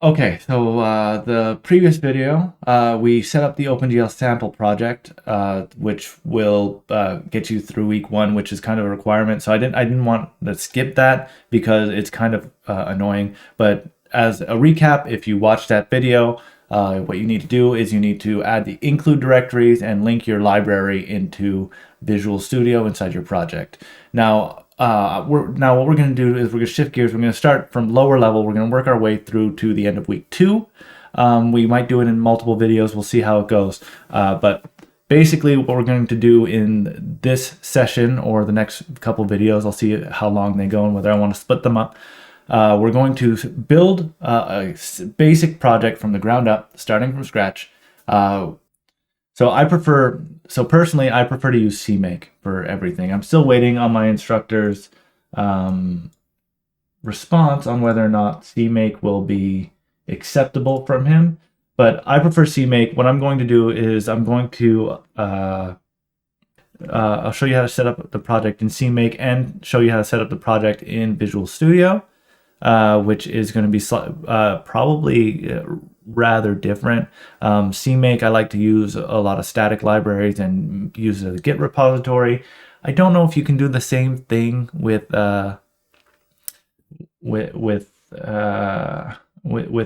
Okay, so the previous video, we set up the OpenGL sample project, which will get you through week 1, which is kind of a requirement. So I didn't want to skip that because it's kind of annoying. But as a recap, if you watch that video, what you need to do is you need to add the include directories and link your library into Visual Studio inside your project. Now, what we're going to do is we're going to shift gears. We're going to start from lower level. We're going to work our way through to the end of week 2. We might do it in multiple videos. We'll see how it goes. But basically, what we're going to do in this session or the next couple videos, I'll see how long they go and whether I want to split them up. We're going to build a basic project from the ground up, starting from scratch. So personally, I prefer to use CMake for everything. I'm still waiting on my instructor's response on whether or not CMake will be acceptable from him. But I prefer CMake. What I'm going to do is I'm going to I'll show you how to set up the project in CMake and show you how to set up the project in Visual Studio, which is going to be probably rather different. CMake, I like to use a lot of static libraries and use it as a Git repository. I don't know if you can do the same thing with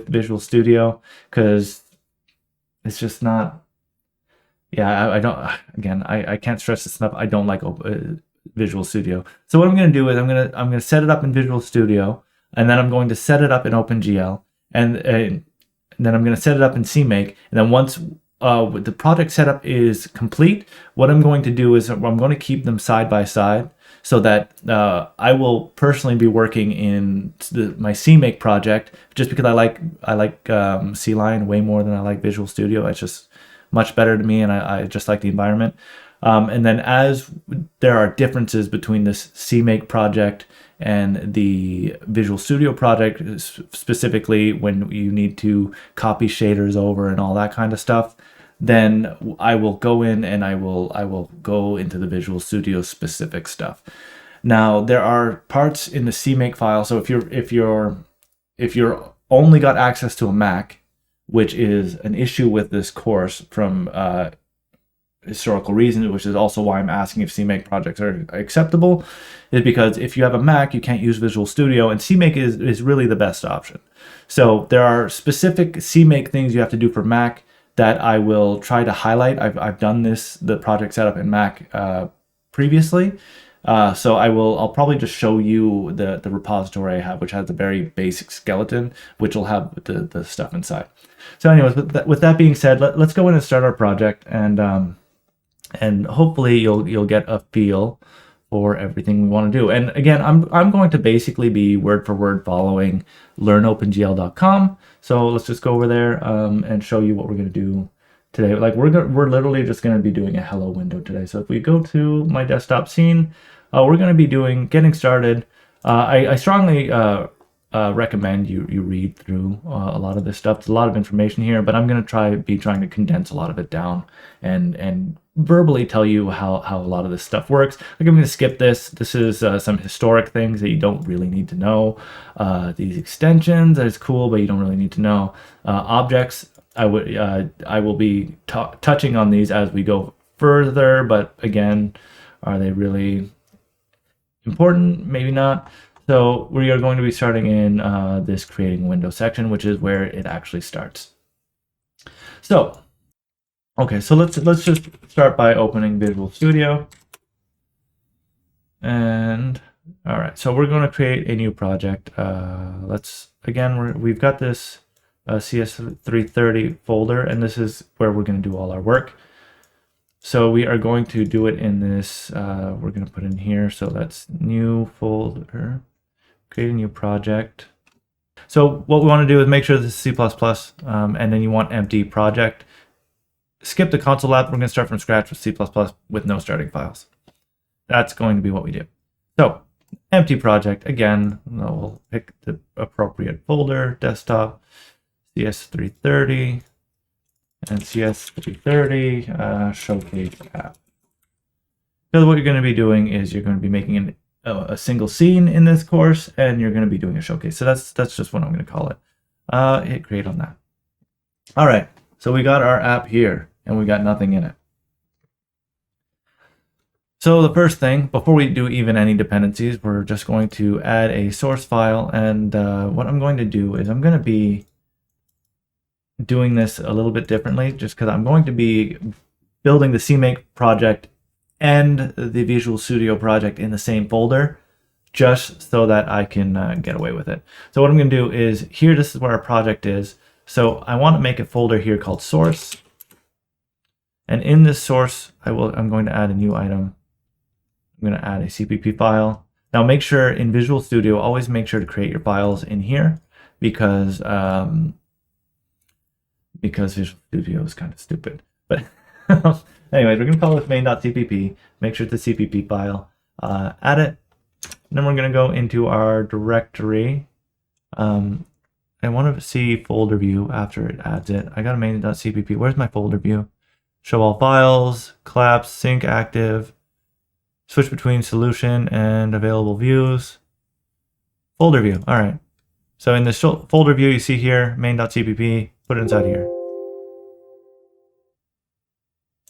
Visual Studio, because it's just not. Yeah, I don't. Again, I can't stress this enough. I don't like Visual Studio. So what I'm going to do is I'm going to set it up in Visual Studio, and then I'm going to set it up in OpenGL, and then I'm going to set it up in CMake. And then once the project setup is complete, what I'm going to do is I'm going to keep them side by side so that I will personally be working in my CMake project, just because I like CLion way more than I like Visual Studio. It's just much better to me, and I just like the environment. And then as there are differences between this CMake project and the Visual Studio project, specifically when you need to copy shaders over and all that kind of stuff, then I will go in and I will go into the Visual Studio specific stuff. Now, there are parts in the CMake file. So if you're only got access to a Mac, which is an issue with this course from historical reasons, which is also why I'm asking if CMake projects are acceptable, is because if you have a Mac, you can't use Visual Studio, and CMake is really the best option. So there are specific CMake things you have to do for Mac that I will try to highlight. I've done the project setup in Mac previously. So I'll probably just show you the repository I have, which has a very basic skeleton, which will have the stuff inside. So anyways, with that being said, let's go in and start our project, and hopefully you'll get a feel for everything we want to do. And again, I'm going to basically be word for word following learnopengl.com. So let's just go over there and show you what we're going to do today. Like we're literally just going to be doing a hello window today. So if we go to my desktop scene, we're going to be getting started. I strongly recommend you read through a lot of this stuff. There's a lot of information here, but I'm going to be trying to condense a lot of it down and verbally tell you how a lot of this stuff works. Like, I'm going to skip this. This is some historic things that you don't really need to know. These extensions, that is cool, but you don't really need to know. Objects, I will be touching on these as we go further, but again, are they really important? Maybe not. So we are going to be starting in this creating window section, which is where it actually starts. So, okay, so let's just start by opening Visual Studio. And all right, so we're going to create a new project. We've got this CS-330 folder, and this is where we're going to do all our work. So we are going to do it in this, we're going to put in here, so that's new folder, create a new project. So what we want to do is make sure this is C++, and then you want empty project. Skip the console app, we're going to start from scratch with C++ with no starting files. That's going to be what we do. So empty project, again, we'll pick the appropriate folder, desktop, CS-330, and CS-330 showcase app. So what you're going to be doing is you're going to be making a single scene in this course, and you're going to be doing a showcase. So that's just what I'm going to call it. Hit create on that. All right, so we got our app here, and we got nothing in it. So the first thing, before we do even any dependencies, we're just going to add a source file, and what I'm going to do is I'm going to be doing this a little bit differently, just because I'm going to be building the CMake project and the Visual Studio project in the same folder, just so that I can get away with it. So what I'm going to do is here, this is where our project is. So I want to make a folder here called source. And in this source, I'm going to add a new item. I'm going to add a CPP file. Now make sure in Visual Studio, always make sure to create your files in here because Visual Studio is kind of stupid. But anyways, we're going to call this main.cpp. Make sure it's a CPP file. Add it. Then we're going to go into our directory. I want to see folder view after it adds it. I got a main.cpp. Where's my folder view? Show all files, collapse, sync active, switch between solution and available views. Folder view. All right. So in this folder view, you see here, main.cpp, put it inside here.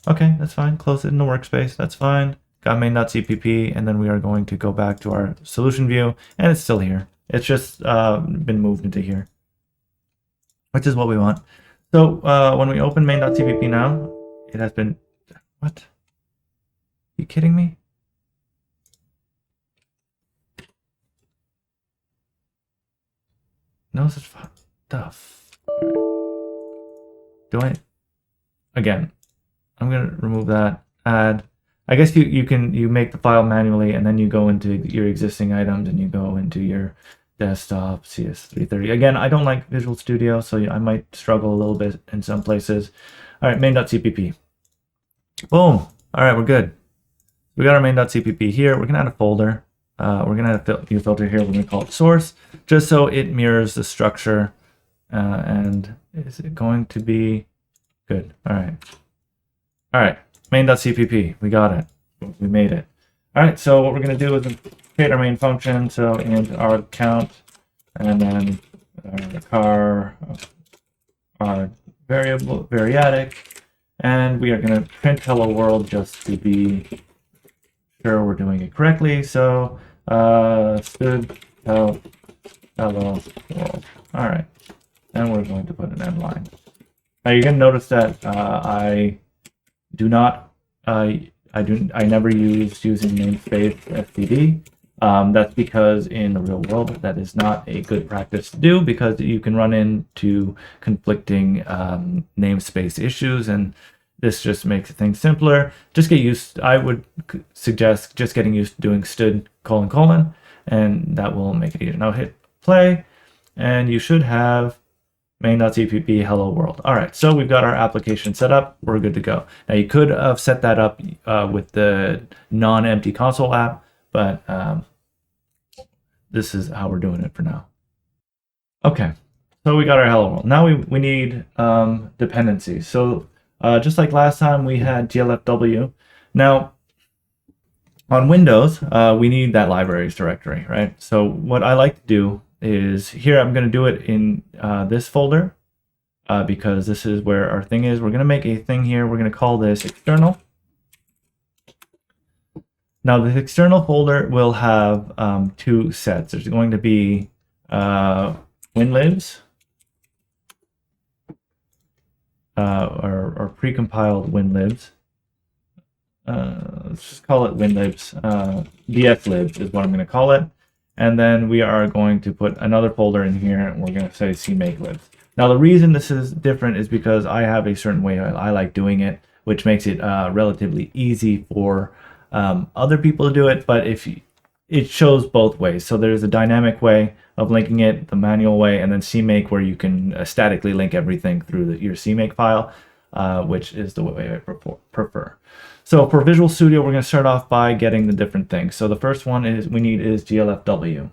Okay, that's fine. Close it in the workspace. That's fine. Got main.cpp, and then we are going to go back to our solution view, and it's still here. It's just been moved into here, which is what we want. So when we open main.cpp now, it has been, what? Are you kidding me? No such stuff. Do I? Again, I'm gonna remove that. Add. I guess you make the file manually, and then you go into your existing items, and you go into your desktop CS-330. Again, I don't like Visual Studio, so I might struggle a little bit in some places. All right, main.cpp. Boom. All right, we're good. We got our main.cpp here. We're gonna add a folder. We're gonna add a new filter here. We're gonna call it source, just so it mirrors the structure. And is it going to be good? All right. All right. Main.cpp. We got it. We made it. All right. So what we're gonna do is create our main function. So int our count, and then our variable variadic, and we are gonna print hello world just to be sure we're doing it correctly. So std out hello world. All right, and we're going to put an end line. Now you're going to notice that I never use using namespace std. That's because in the real world that is not a good practice to do, because you can run into conflicting namespace issues, and this just makes things simpler. Just get used. I would suggest just getting used to doing std : and that will make it easier. Now hit play, and you should have main.cpp hello world. All right, so we've got our application set up. We're good to go. Now you could have set that up with the non-empty console app, but this is how we're doing it for now. Okay, so we got our hello world. Now we need dependencies. So just like last time, we had GLFW. Now, on Windows, we need that libraries directory, right? So what I like to do is here, I'm going to do it in this folder because this is where our thing is. We're going to make a thing here. We're going to call this external. Now, the external folder will have two sets. There's going to be winlibs, or precompiled winlibs. Let's just call it winlibs. dslibs is what I'm going to call it. And then we are going to put another folder in here, and we're going to say CMake libs. Now, the reason this is different is because I have a certain way I like doing it, which makes it relatively easy for other people to do it. But it shows both ways. So there's a dynamic way of linking it, the manual way, and then CMake, where you can statically link everything through your CMake file, which is the way I prefer. So for Visual Studio, we're going to start off by getting the different things. So the first one we need is GLFW.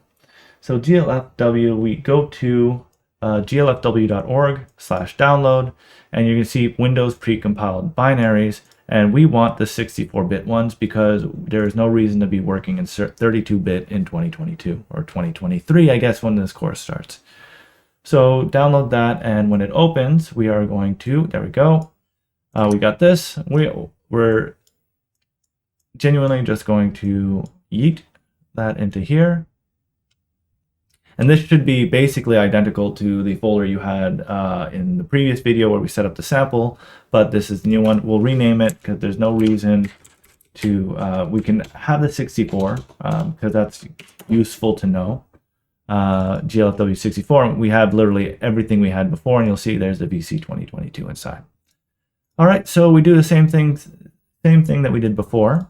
So GLFW, we go to glfw.org/download, and you can see Windows precompiled binaries, and we want the 64-bit ones because there is no reason to be working in 32-bit in 2022 or 2023, I guess, when this course starts. So download that, and when it opens, we are going to, there we go. We got this. We're genuinely just going to yeet that into here. And this should be basically identical to the folder you had in the previous video where we set up the sample, but this is the new one. We'll rename it because there's no reason to, we can have the 64 because that's useful to know. GLFW 64, we have literally everything we had before, and you'll see there's the VC 2022 inside. All right, so we do the same thing that we did before.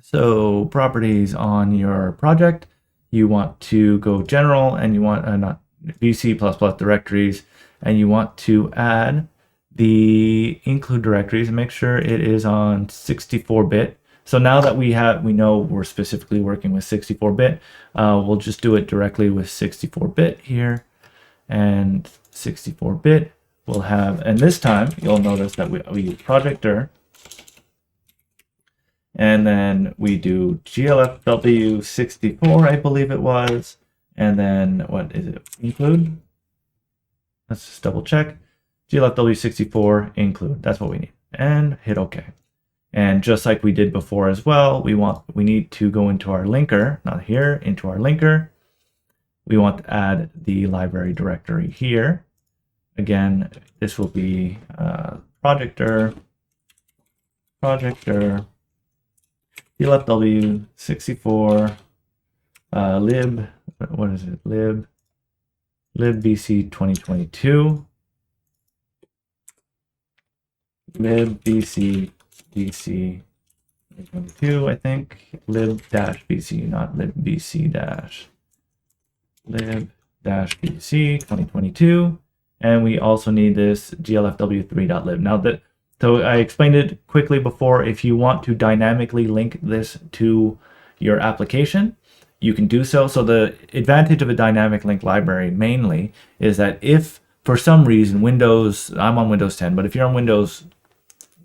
So properties on your project, you want to go general, and you want not VC++ directories, and you want to add the include directories and make sure it is on 64-bit. So now that we know we're specifically working with 64-bit, we'll just do it directly with 64-bit here, and 64-bit we'll have, and this time you'll notice that we use project dir, and then we do GLFW 64, I believe it was, and then what is it, include? Let's just double check. GLFW 64 include, that's what we need, and hit OK. And just like we did before as well, we need to go into our linker, not here, into our linker. We want to add the library directory here. Again, this will be project dir, GLFW 64 lib, what is it, libvc 2022, libvc VC 2022, I think, lib-vc, not libvc dash, lib-vc 2022, and we also need this glfw3.lib. Now so I explained it quickly before. If you want to dynamically link this to your application, you can do so. So the advantage of a dynamic link library mainly is that if for some reason I'm on Windows 10, but if you're on Windows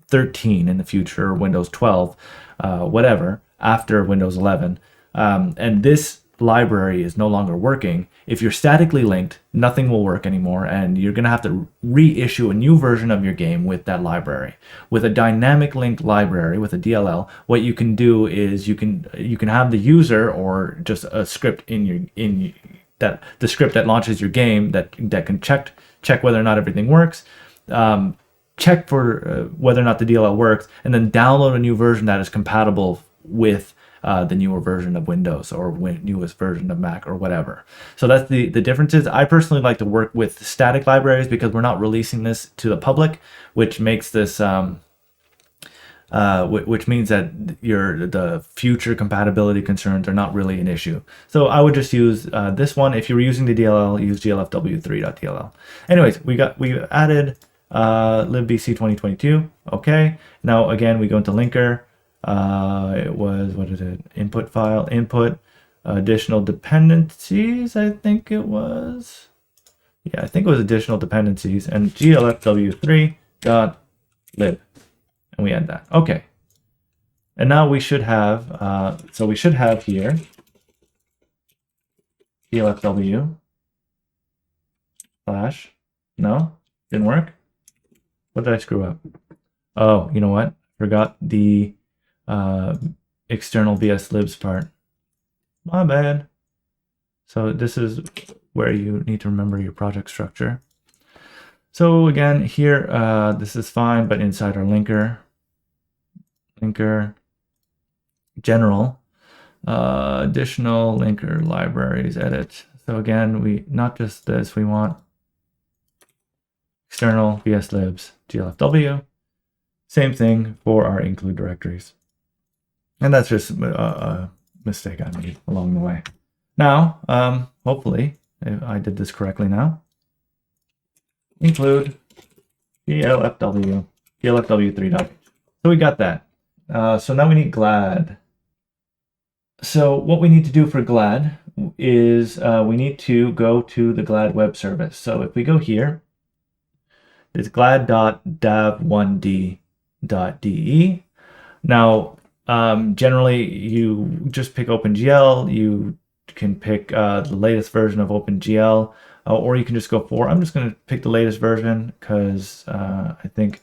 13 in the future, Windows 12, whatever, after Windows 11, and this library is no longer working, if you're statically linked, nothing will work anymore, and you're going to have to reissue a new version of your game with that library. With a dynamic link library, with a DLL, what you can do is you can have the user, or just a script the script that launches your game that can check whether or not everything works, check for whether or not the DLL works, and then download a new version that is compatible with the newer version of Windows or newest version of Mac or whatever. So that's the differences. I personally like to work with static libraries because we're not releasing this to the public, which makes this which means that the future compatibility concerns are not really an issue. So I would just use this one. If you were using the DLL, use glfw3.dll. Anyways, we added libvc 2022. Okay. Now again, we go into linker. It was, what is it? Input file, input, additional dependencies, I think it was. Yeah, I think it was additional dependencies, and glfw3.lib. And we add that. Okay. And now we should have, so we should have here glfw slash, no, didn't work. What did I screw up? Oh, you know what? Forgot the external vslibs part. My bad. So this is where you need to remember your project structure. So again, here, this is fine, but inside our linker, general, additional linker libraries, edit. So again, we not just this, we want external vslibs glfw. Same thing for our include directories. And that's just a mistake I made along the way. Now, hopefully, I did this correctly now. Include glfw3.h. So we got that. So now we need glad. So what we need to do for glad is we need to go to the glad web service. So if we go here, it's glad.dav1d.de. Now, generally, you just pick OpenGL. You can pick the latest version of OpenGL, or you can just go 4. I'm just going to pick the latest version because I think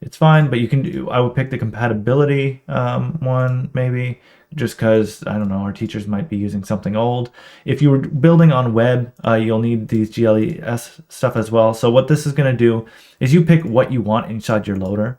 it's fine, but you can do, I would pick the compatibility one maybe, just because, I don't know, our teachers might be using something old. If you were building on web, you'll need these GLES stuff as well. So what this is going to do is you pick what you want inside your loader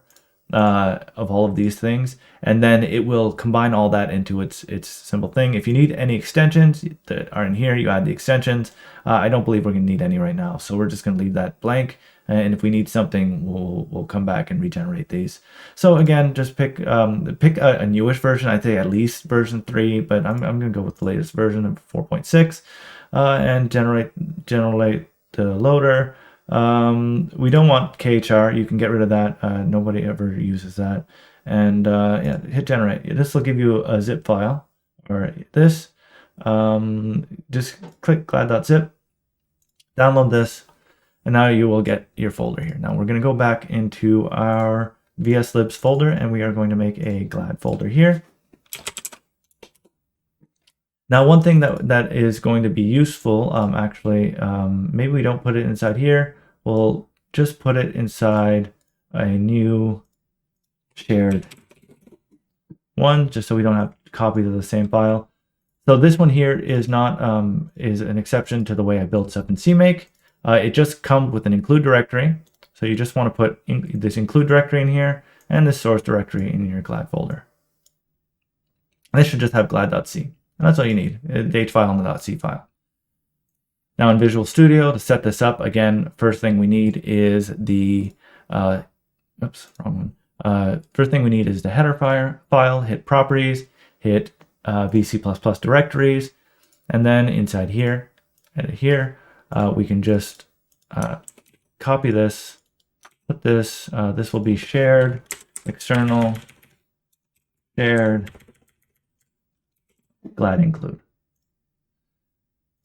of all of these things, and then it will combine all that into its simple thing. If you need any extensions that are in here, you add the extensions. I don't believe we're going to need any right now, so we're just going to leave that blank. And if we need something, we'll come back and regenerate these. So again, just pick a newish version. I'd say at least version 3, but I'm going to go with the latest version of 4.6 and generate the loader. We don't want KHR. You can get rid of that. Nobody ever uses that. And yeah, hit generate. This will give you a zip file, or this. Just click glad.zip, download this, and now you will get your folder here. Now we're going to go back into our vslibs folder, and we are going to make a glad folder here. Now, one thing that is going to be useful, maybe we don't put it inside here. We'll just put it inside a new shared one, just so we don't have copies of the same file. So this one here is not is an exception to the way I build stuff in CMake. It just comes with an include directory. So you just want to put this include directory in here and this source directory in your glad folder. And this should just have glad.c. And that's all you need, the H file and the .c file. Now in Visual Studio, to set this up, again, first thing we need is the, first thing we need is the header file, hit properties, hit VC++ directories, and then inside here, edit here, we can just copy this, put this, this will be shared, external, shared, glad include.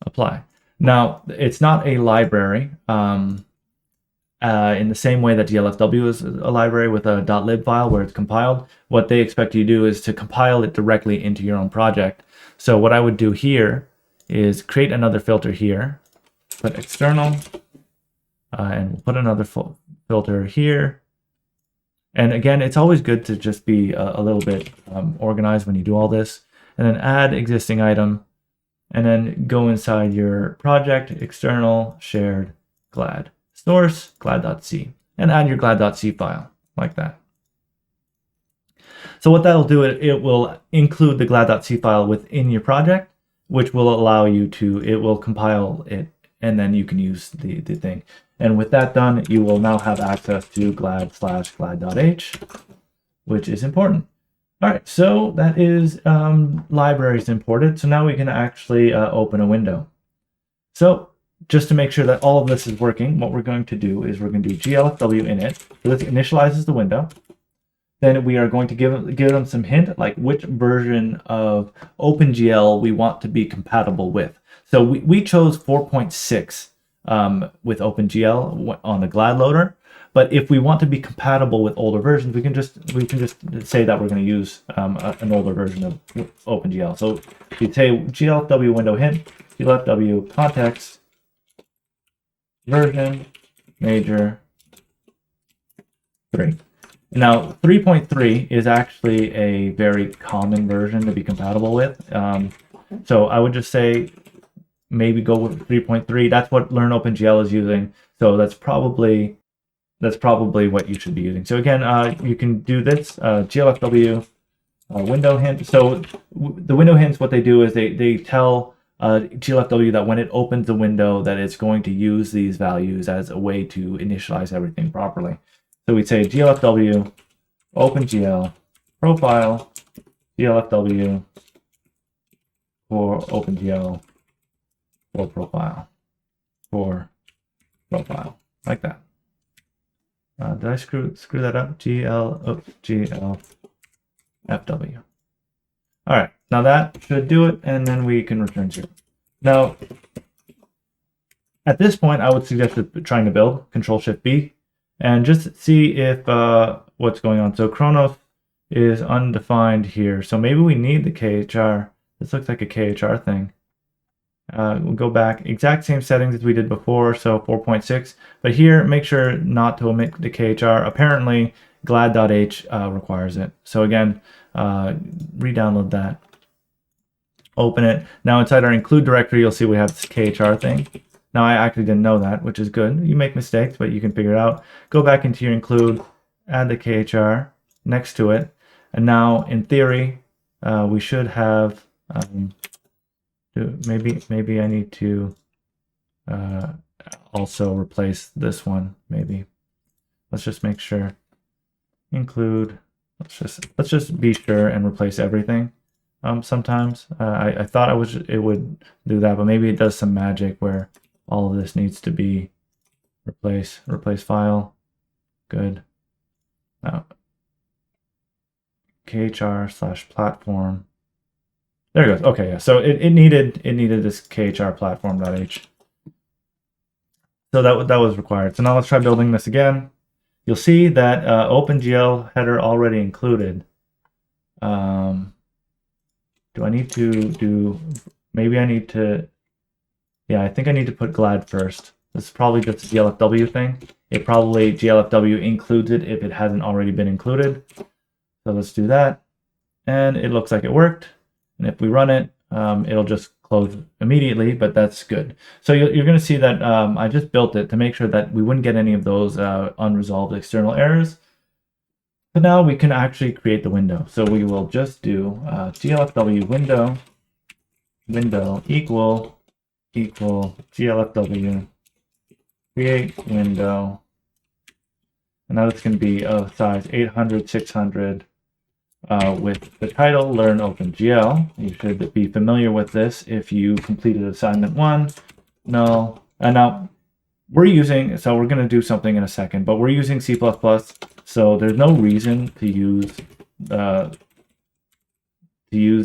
Apply. Now, it's not a library in the same way that GLFW is a library with a .lib file where it's compiled. What they expect you to do is to compile it directly into your own project. So what I would do here is create another filter here, put external, and we'll put another filter here. And again, it's always good to just be a little bit organized when you do all this. And then add existing item, and then go inside your project, external, shared, glad, source, glad.c, and add your glad.c file, like that. So what that'll do, it will include the glad.c file within your project, which will allow you to, it will compile it, and then you can use the thing. And with that done, you will now have access to glad/glad.h, which is important. All right, so that is libraries imported. So now we can actually open a window. So just to make sure that all of this is working, what we're going to do is we're going to do GLFW init. So this initializes the window. Then we are going to give them some hint, like which version of OpenGL we want to be compatible with. So we chose 4.6 with OpenGL on the glad loader. But if we want to be compatible with older versions, we can just say that we're going to use an older version of OpenGL. So you say GLFW window hint, GLFW context, version, major, 3. Now 3.3 is actually a very common version to be compatible with. So I would just say maybe go with 3.3. That's what Learn OpenGL is using. So that's probably what you should be using. So again, you can do this, GLFW window hint. So the window hints, what they do is they tell GLFW that when it opens the window that it's going to use these values as a way to initialize everything properly. So we'd say GLFW OpenGL profile, GLFW for OpenGL for profile, like that. Did I screw that up? GLFW. All right, now that should do it, and then we can return 0. Now, at this point, I would suggest trying to build Control-Shift-B, and just see if what's going on. So Chronos is undefined here, so maybe we need the KHR. This looks like a KHR thing. We'll go back, exact same settings as we did before, so 4.6. But here, make sure not to omit the KHR. Apparently, glad.h requires it. So again, re-download that. Open it. Now inside our include directory, you'll see we have this KHR thing. Now I actually didn't know that, which is good. You make mistakes, but you can figure it out. Go back into your include, add the KHR next to it. And now in theory, we should have, maybe I need to also replace this one, maybe. Let's just make sure. Include, let's just be sure and replace everything. Sometimes I thought it would do that, but maybe it does some magic where all of this needs to be replace file. Good. Now khr/platform. There it goes. Okay, yeah. So it needed this khr platform.h. So that was required. So now let's try building this again. You'll see that OpenGL header already included. Do I need to do, maybe I need to, yeah, I think I need to put glad first. This is probably just a GLFW thing. It probably, GLFW includes it if it hasn't already been included. So let's do that. And it looks like it worked. And if we run it, it'll just close immediately, but that's good. So you're going to see that I just built it to make sure that we wouldn't get any of those unresolved external errors. So now we can actually create the window. So we will just do GLFW window equal GLFW create window. And now it's going to be size 800, 600 with the title Learn OpenGL. You should be familiar with this if you completed assignment 1. Null. And now we're using, so we're going to do something in a second, but we're using C++, so there's no reason to use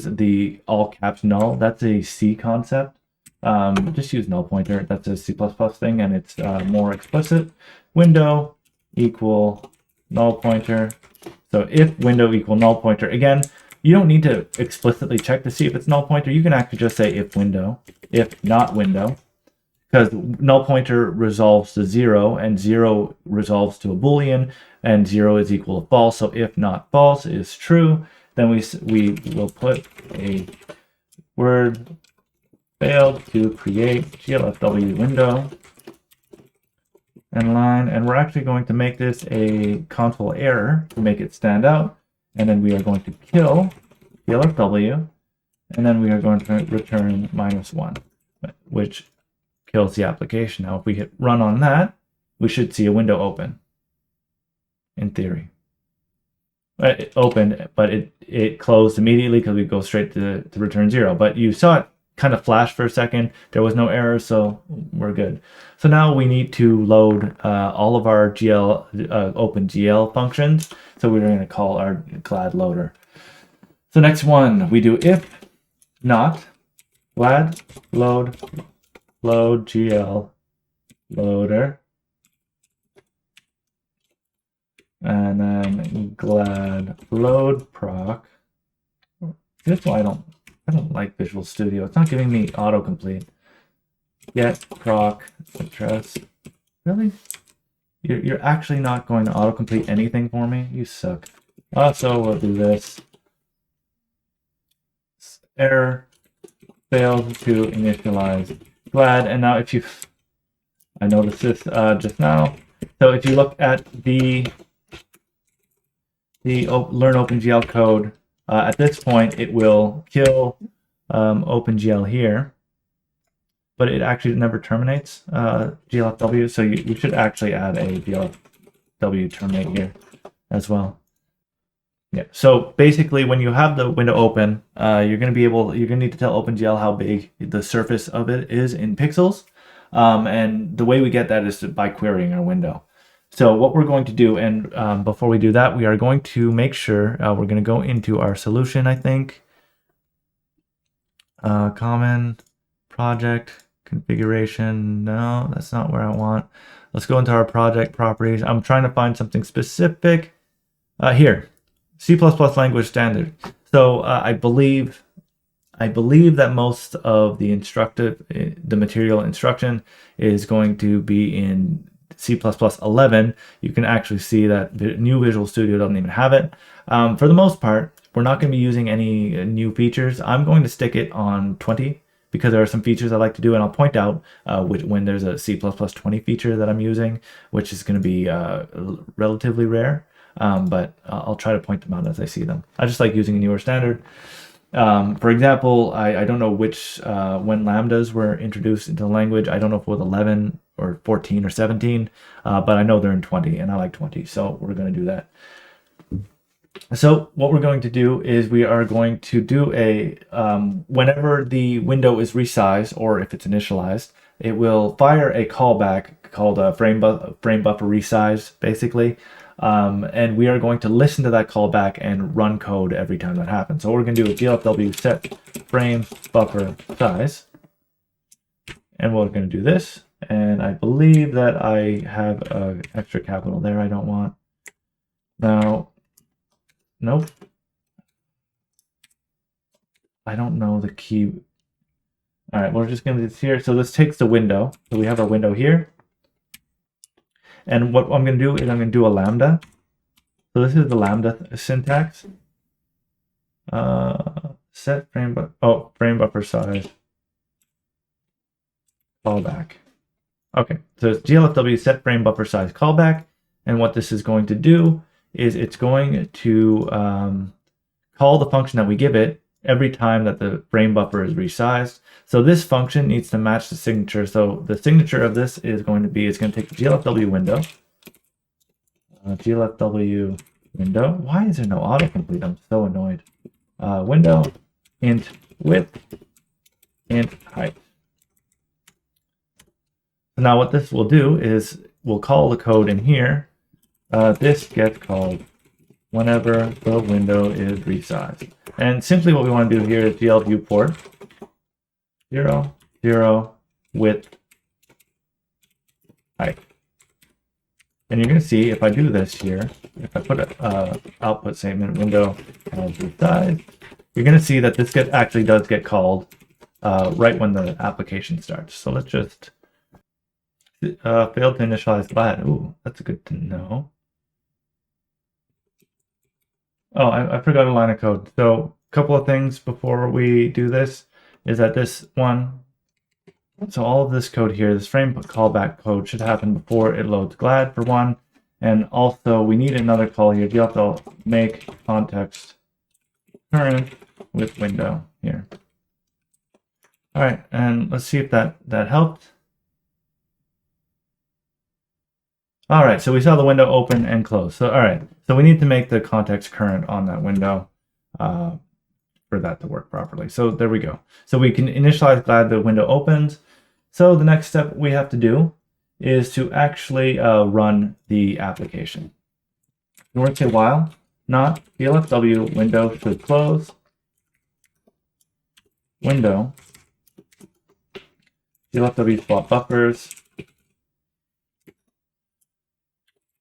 the all caps null. That's a C concept. Just use null pointer. That's a C++ thing, and it's more explicit. Window equal null pointer. So if window equal null pointer, again, you don't need to explicitly check to see if it's null pointer. You can actually just say if window, if not window, because null pointer resolves to 0 and 0 resolves to a Boolean and 0 is equal to false. So if not false is true, then we will put a word failed to create GLFW window and line, and we're actually going to make this a console error to make it stand out, and then we are going to kill GLFW, and then we are going to return -1, which kills the application. Now if we hit run on that, we should see a window open, in theory. It opened, but it closed immediately because we go straight to return 0, but you saw it kind of flash for a second. There was no error, so we're good. So now we need to load all of our OpenGL functions. So we're going to call our glad loader. So next one, we do if not glad load GL loader, and then glad load proc. That's why I don't like Visual Studio. It's not giving me autocomplete. Get proc address. Really? You're actually not going to autocomplete anything for me? You suck. So we'll do this. Error failed to initialize glad. And now if you, I noticed this just now. So if you look at the Learn OpenGL code, at this point it will kill OpenGL here, but it actually never terminates GLFW, so you should actually add a GLFW terminate here as well. Yeah. So basically, when you have the window open, you're going to need to tell OpenGL how big the surface of it is in pixels, and the way we get that is by querying our window. So what we're going to do, and before we do that, we are going to make sure we're going to go into our solution, I think. Common project configuration. No, that's not where I want. Let's go into our project properties. I'm trying to find something specific. Here, C++ language standard. So I believe I believe that most of the material instruction is going to be in C++11. You can actually see that the new Visual Studio doesn't even have it. For the most part, we're not going to be using any new features. I'm going to stick it on 20 because there are some features I like to do, and I'll point out when there's a C++20 feature that I'm using, which is going to be relatively rare, but I'll try to point them out as I see them. I just like using a newer standard. For example, I don't know which, when lambdas were introduced into the language, I don't know if it was 11 or 14 or 17, but I know they're in 20 and I like 20, so we're going to do that. So what we're going to do is we are going to do a, whenever the window is resized or if it's initialized, it will fire a callback called a frame buffer resize, basically. And we are going to listen to that callback and run code every time that happens. So what we're going to do is GLFW set frame buffer size. And we're going to do this. And I believe that I have an extra capital there I don't want. Now, nope. I don't know the key. All right, we're just going to do this here. So this takes the window. So we have our window here. And what I'm going to do is I'm going to do a lambda. So this is the lambda syntax. Set frame buffer size callback. Okay, so it's GLFW set frame buffer size callback. And what this is going to do is it's going to call the function that we give it every time that the frame buffer is resized. So this function needs to match the signature. So the signature of this is going to be, it's going to take the GLFW window. GLFW window. Why is there no autocomplete? I'm so annoyed. Window, int width, int height. So now what this will do is we'll call the code in here. This gets called whenever the window is resized. And simply what we want to do here is GLView port 0, 0, width, height. And you're going to see if I do this here, if I put a output statement window as resized, you're going to see that this actually does get called right when the application starts. So let's just failed to initialize glad. Ooh, that's good to know. Oh, I forgot a line of code. So a couple of things before we do this is that this one, so all of this code here, this frame callback code should happen before it loads glad for one. And also we need another call here. You have to make context current with window here. All right, and let's see if that helped. All right, so we saw the window open and close. So, all right, so we need to make the context current on that window for that to work properly. So there we go. So we can initialize glad the window opens. So the next step we have to do is to actually run the application. We're going to say while not GLFW window should close window GLFW swap buffers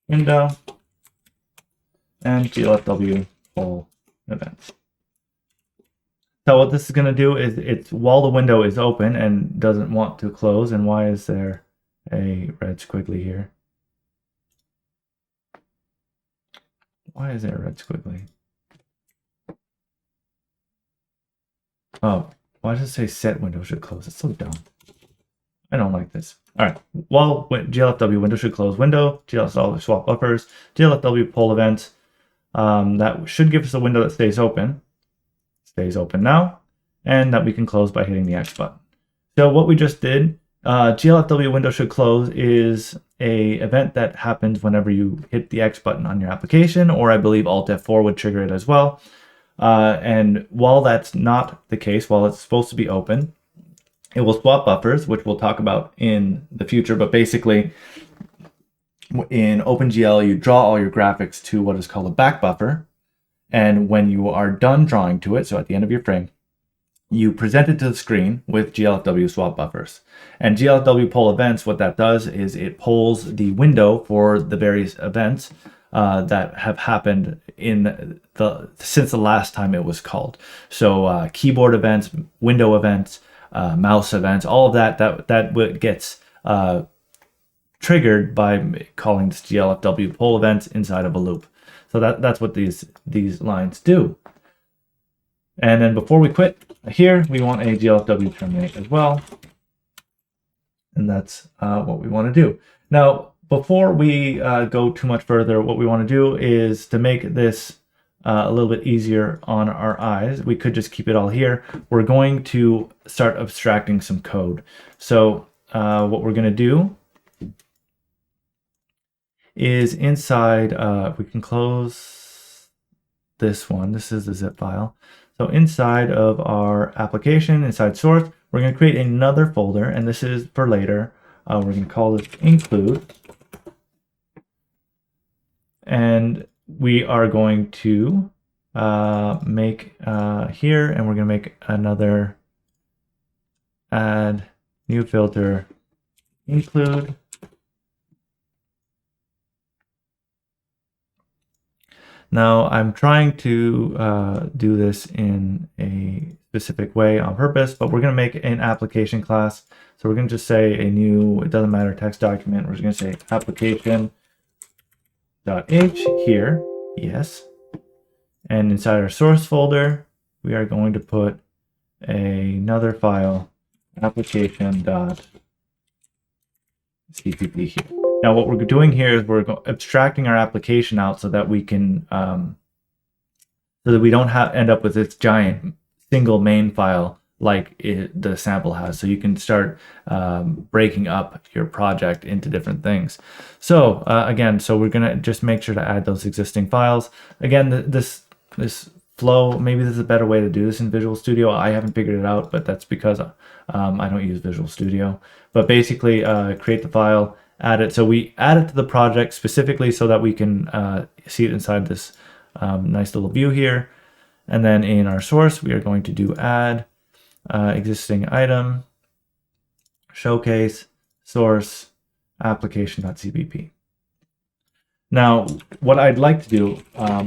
window and GLFW pull events. So what this is going to do is it's while the window is open and doesn't want to close. And why is there a red squiggly here? Why is there a red squiggly? Oh, why does it say set window should close? It's so dumb. I don't like this. All right, while GLFW window should close window, GLFW swap buffers, GLFW pull events. That should give us a window that stays open. Stays open now, and that we can close by hitting the X button. So what we just did, GLFW window should close is a event that happens whenever you hit the X button on your application, or I believe Alt F4 would trigger it as well. And while that's not the case, while it's supposed to be open, it will swap buffers, which we'll talk about in the future. But basically, in OpenGL, you draw all your graphics to what is called a back buffer. And when you are done drawing to it, so at the end of your frame, you present it to the screen with GLFW swap buffers. And GLFW pull events, what that does is it pulls the window for the various events that have happened since the last time it was called. So keyboard events, window events, mouse events, all of that gets triggered by calling this GLFW poll events inside of a loop. So that's what these lines do. And then before we quit here, we want a GLFW terminate as well. And that's what we want to do. Now, before we go too much further, what we want to do is to make this a little bit easier on our eyes. We could just keep it all here. We're going to start abstracting some code. So what we're going to do is inside, we can close this one. This is the zip file. So inside of our application, inside source, we're going to create another folder, and this is for later. We're going to call this include. And we are going to make here, and we're going to make another add new filter include. Now I'm trying to do this in a specific way on purpose, but we're going to make an application class. So we're going to just say a new, it doesn't matter, text document. We're just going to say application.h here, yes. And inside our source folder, we are going to put another file, application.cpp here. Now what we're doing here is we're abstracting our application out so that we can, so that we don't end up with this giant single main file like the sample has. So you can start breaking up your project into different things. So again, so we're gonna just make sure to add those existing files. Again, this flow, maybe this is a better way to do this in Visual Studio. I haven't figured it out, but that's because I don't use Visual Studio. But basically, create the file, add it. So we add it to the project specifically so that we can see it inside this nice little view here. And then in our source, we are going to do add existing item, showcase, source, application.cpp. Now, what I'd like to do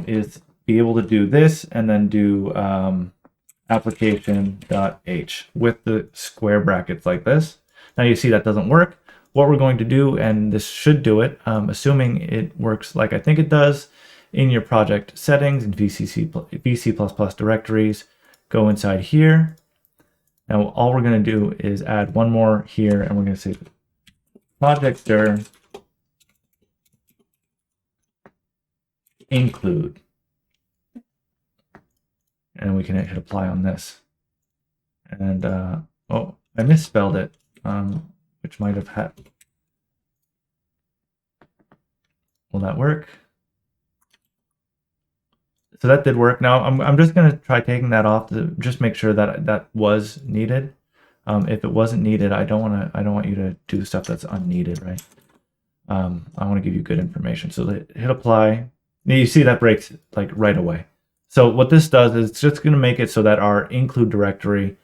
is be able to do this and then do application.h with the square brackets like this. Now you see that doesn't work. What we're going to do, and this should do it, assuming it works like I think it does, in your project settings in VC++ directories, go inside here. Now all we're going to do is add one more here, and we're going to say project dir include. And we can hit apply on this. And, oh, I misspelled it, which might have had. Will that work? So that did work. Now I'm just going to try taking that off to just make sure that that was needed. If it wasn't needed, I don't want you to do stuff that's unneeded, right? I want to give you good information. So hit apply. Now you see that breaks like right away. So what this does is it's just going to make it so that our include directory,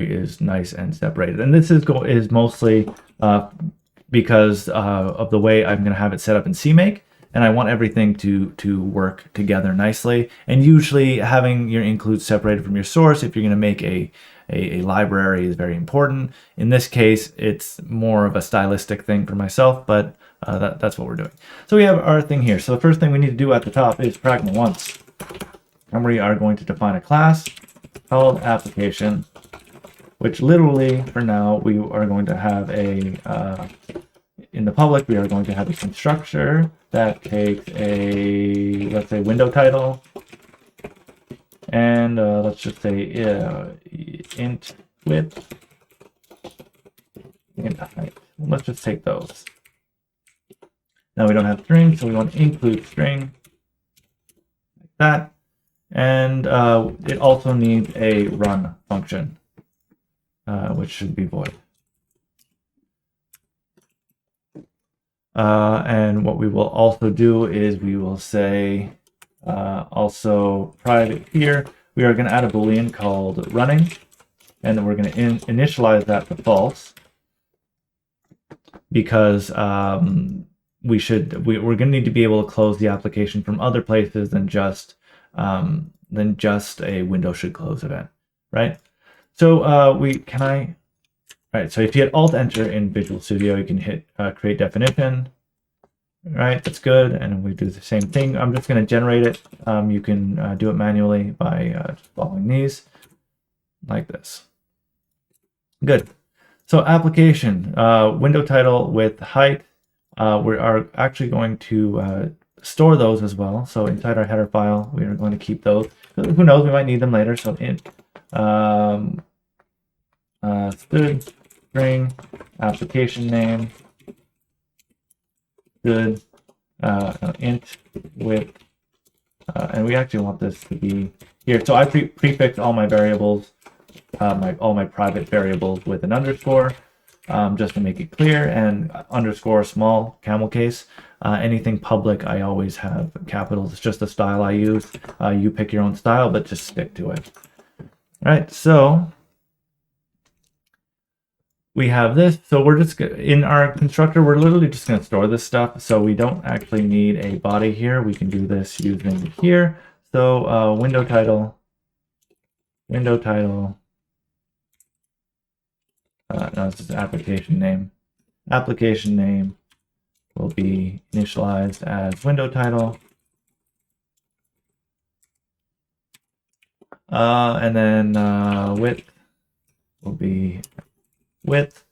is nice and separated. And this is mostly because of the way I'm going to have it set up in CMake, and I want everything to work together nicely. And usually having your include separated from your source, if you're going to make a library, is very important. In this case, it's more of a stylistic thing for myself, but that's what we're doing. So we have our thing here. So the first thing we need to do at the top is pragma once. And we are going to define a class called application, which literally for now we are going to have a, in the public, we are going to have a constructor that takes a, let's say, window title. And let's just say int width, int height. Let's just take those. Now we don't have string, so we want to include string like that. And it also needs a run function, which should be void. And what we will also do is we will say also private here, we are going to add a boolean called running, and then we're going to initialize that to false, because we're going to need to be able to close the application from other places than just a window should close event, right? So all right, so if you hit Alt Enter in Visual Studio, you can hit create definition. Right, that's good, and we do the same thing. I'm just going to generate it. You can do it manually by following these, like this. Good. So application, window title with height. We are actually going to store those as well. So inside our header file, we are going to keep those. Who knows, we might need them later. So int string application name good int with and we actually want this to be here. So I prefix all my variables, all my private variables with an underscore, just to make it clear, and underscore small camel case. Anything public, I always have capitals. It's just the style I use. You pick your own style, but just stick to it. All right, so we have this. So we're just in our constructor, we're literally just going to store this stuff. So we don't actually need a body here. We can do this using here. So window title. No, this is application name. Application name will be initialized as window title. And then width will be width,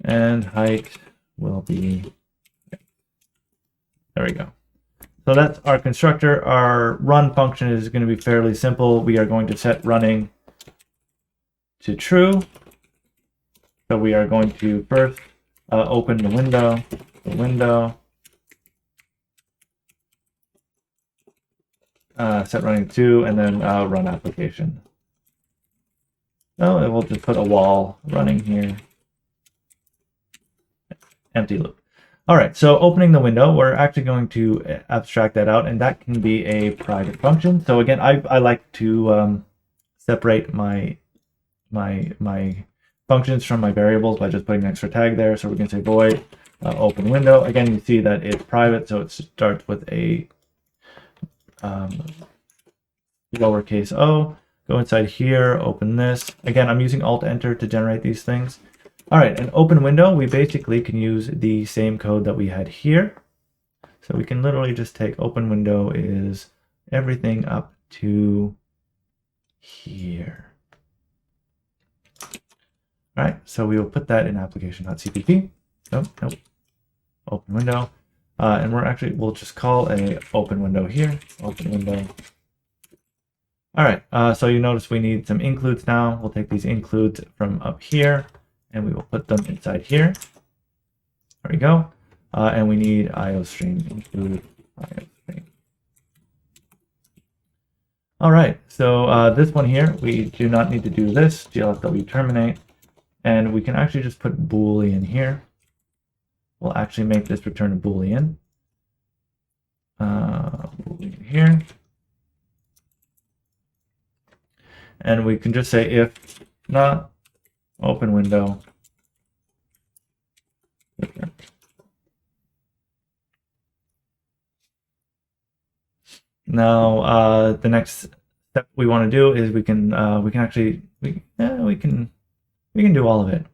and height will be, there we go. So that's our constructor. Our run function is going to be fairly simple. We are going to set running to true. So we are going to first open the window, set running to, and then run application. So it will just put a wall running here. Empty loop. All right, so opening the window, we're actually going to abstract that out, and that can be a private function. So again, I like to separate my functions from my variables by just putting an extra tag there. So we're going to say void open window. Again, you see that it's private, so it starts with a lowercase o. Go inside here, open this. Again, I'm using Alt Enter to generate these things. All right, an open window, we basically can use the same code that we had here. So we can literally just take open window is everything up to here. All right, so we will put that in application.cpp. Nope. Open window. And we'll just call a open window here, open window. All right, so you notice we need some includes now. We'll take these includes from up here, and we will put them inside here. There we go. And we need IOStream include IOStream. All right, so this one here, we do not need to do this, GLFW terminate. And we can actually just put Boolean here. We'll actually make this return a Boolean. Boolean here. And we can just say if not open window. Now the next step we want to do is we can do all of it.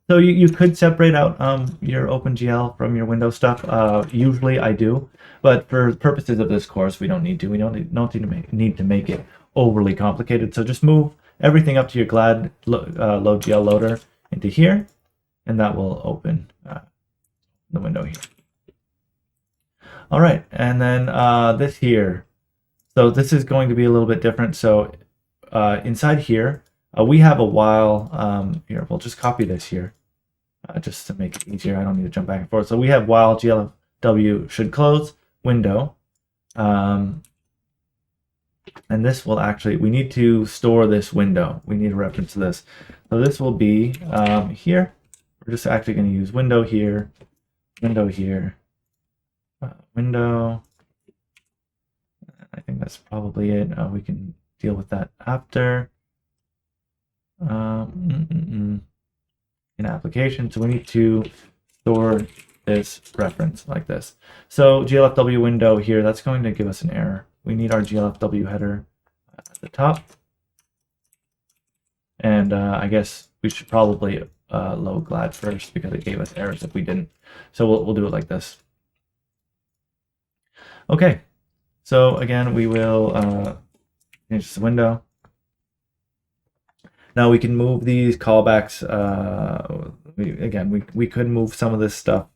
So you could separate out your OpenGL from your Windows stuff. Usually I do, but for purposes of this course, we don't need to. We don't need to make it overly complicated. So just move everything up to your GLAD LoadGL loader into here, and that will open the window here. All right, and then this here. So this is going to be a little bit different. So inside here, we have a while. Here, we'll just copy this here, just to make it easier. I don't need to jump back and forth. So we have while GLFW should close window. And this will actually, we need to store this window. We need a reference to this. So this will be here. We're just actually going to use window here, window here, window. I think that's probably it. We can deal with that after. in application. So we need to store this reference like this. So GLFW window here, that's going to give us an error. We need our GLFW header at the top. And I guess we should probably load glad first because it gave us errors if we didn't. So we'll do it like this. Okay, so again, we will change this window. Now we can move these callbacks. We could move some of this stuff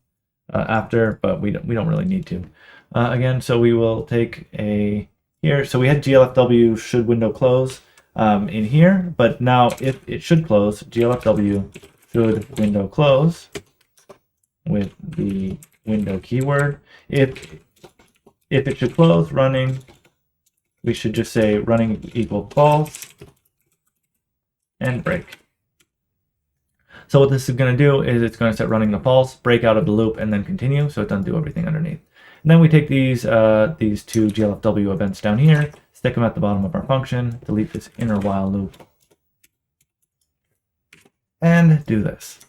after, but we don't really need to. Again, so we will take a here. So we had GLFW should window close in here, but now if it should close, GLFW should window close with the window keyword. If it should close running, we should just say running equal false and break. So what this is going to do is it's going to set running to false, break out of the loop, and then continue, so it doesn't do everything underneath. And then we take these two GLFW events down here, stick them at the bottom of our function, delete this inner while loop, and do this.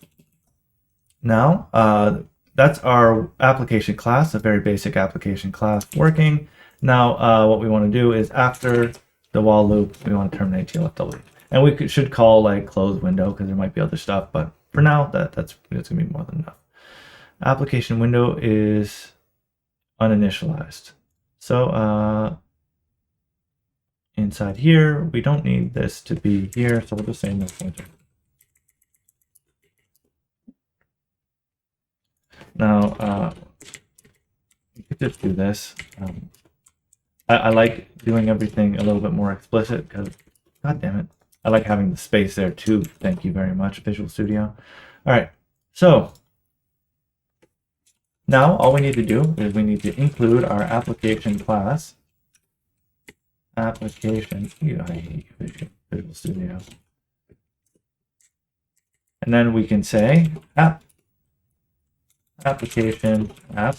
Now, that's our application class, a very basic application class working. Now, what we want to do is after the while loop, we want to terminate GLFW. And we should call like close window because there might be other stuff, but for now, that's going to be more than enough. Application window is uninitialized. So inside here, we don't need this to be here, so we'll just say no pointer. Now, you could just do this. I like doing everything a little bit more explicit because, god damn it, I like having the space there too. Thank you very much, Visual Studio. All right, so now all we need to do is we need to include our application class. Application, I hate Visual Studio. And then we can say application app.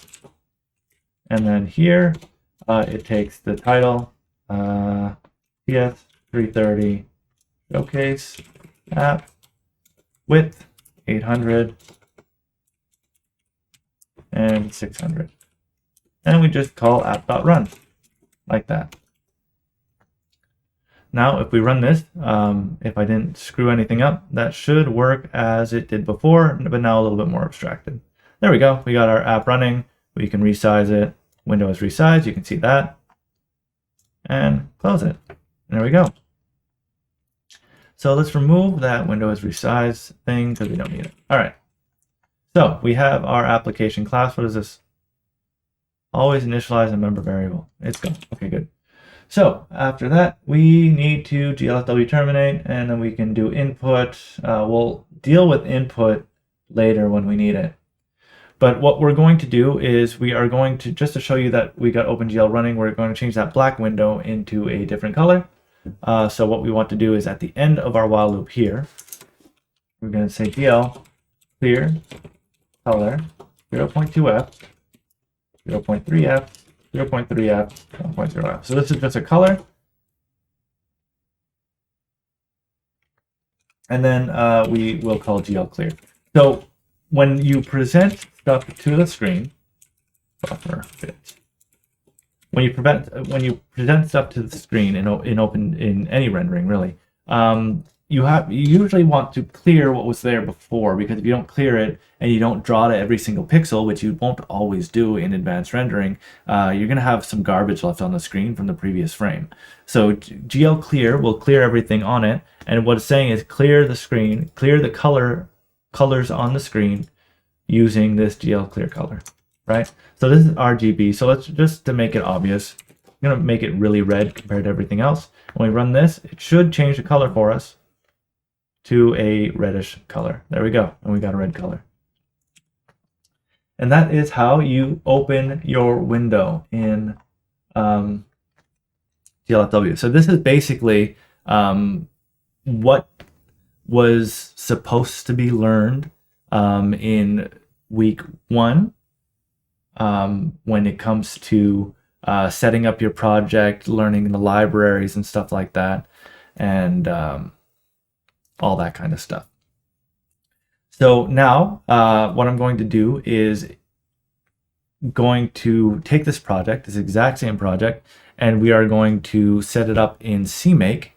And then here it takes the title, CS-330 showcase app width 800 and 600. And we just call app.run like that. Now, if we run this, if I didn't screw anything up, that should work as it did before, but now a little bit more abstracted. There we go. We got our app running. We can resize it. Window is resized. You can see that. And close it. And there we go. So let's remove that window is resized thing because we don't need it. All right. So we have our application class. What is this? Always initialize a member variable. It's gone. Okay, good. So after that, we need to GLFW terminate, and then we can do input. We'll deal with input later when we need it. But what we're going to do is we are going to, just to show you that we got OpenGL running, we're going to change that black window into a different color. So what we want to do is at the end of our while loop here, we're going to say GL clear color 0.2f, 0.3f, 0.3f, 1.0f. So this is just a color. And then we will call GL clear. So when you present stuff to the screen, buffer bit. When you present stuff to the screen in any rendering really, you usually want to clear what was there before, because if you don't clear it and you don't draw to every single pixel, which you won't always do in advanced rendering, you're going to have some garbage left on the screen from the previous frame. So GL clear will clear everything on it, and what it's saying is clear the screen, clear the colors on the screen using this GL clear color, right? So this is RGB. So let's just, to make it obvious, I'm going to make it really red compared to everything else. When we run this, it should change the color for us to a reddish color. There we go. And we got a red color. And that is how you open your window in GLFW. So this is basically what was supposed to be learned in week 1 when it comes to setting up your project, learning the libraries and stuff like that, and all that kind of stuff. So now what I'm going to do is going to take this project, this exact same project, and we are going to set it up in CMake.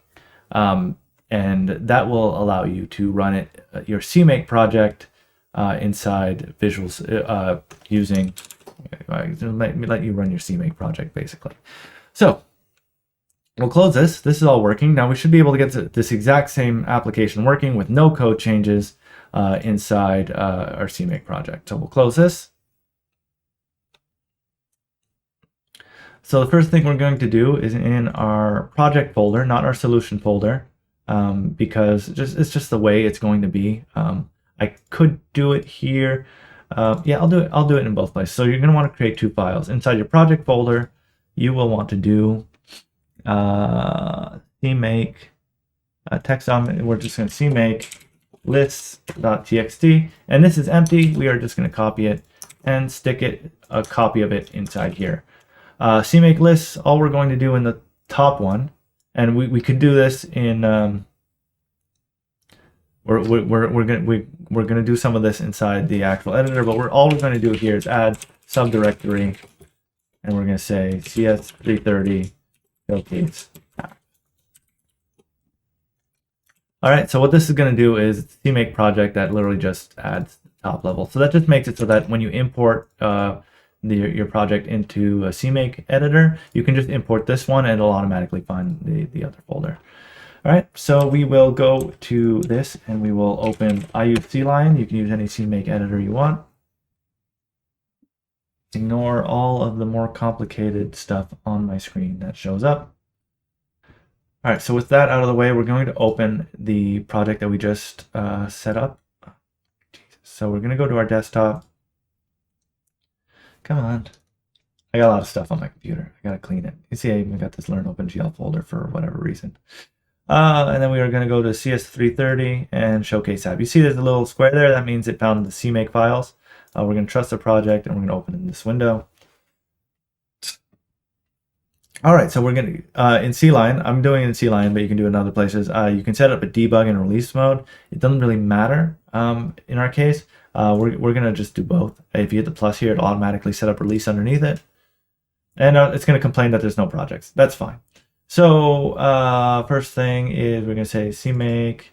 And that will allow you to run it, your CMake project inside Visuals using, let you run your CMake project basically. So we'll close this. This is all working. Now we should be able to get this exact same application working with no code changes inside our CMake project. So we'll close this. So the first thing we're going to do is in our project folder, not our solution folder, because it's just the way it's going to be. I could do it here. Yeah, I'll do it in both places. So you're going to want to create two files. Inside your project folder, you will want to do CMake text on. We're just going to CMake lists.txt, and this is empty. We are just going to copy it and stick a copy of it inside here. CMake lists, all we're going to do in the top one, and we could do this in we're gonna do some of this inside the actual editor, but all we're going to do here is add subdirectory, and we're going to say CS-330 showcase. All right, so what this is going to do is CMake project that literally just adds top level. So that just makes it so that when you import your project into a CMake editor, you can just import this one and it'll automatically find the other folder. All right, so we will go to this and we will open, I use CLine. You can use any CMake editor you want. Ignore all of the more complicated stuff on my screen that shows up. All right, so with that out of the way, we're going to open the project that we just set up. So we're going to go to our desktop. Come on. I got a lot of stuff on my computer. I got to clean it. You see, I even got this Learn OpenGL folder for whatever reason. And then we are going to go to CS-330 and Showcase app. You see there's a little square there. That means it found the CMake files. We're going to trust the project and we're going to open in this window. All right, so we're going to, in CLine, I'm doing it in CLine, but you can do it in other places. You can set up a debug and release mode. It doesn't really matter in our case. We're going to just do both. If you hit the plus here, it'll automatically set up release underneath it. And it's going to complain that there's no projects. That's fine. So first thing is we're going to say CMake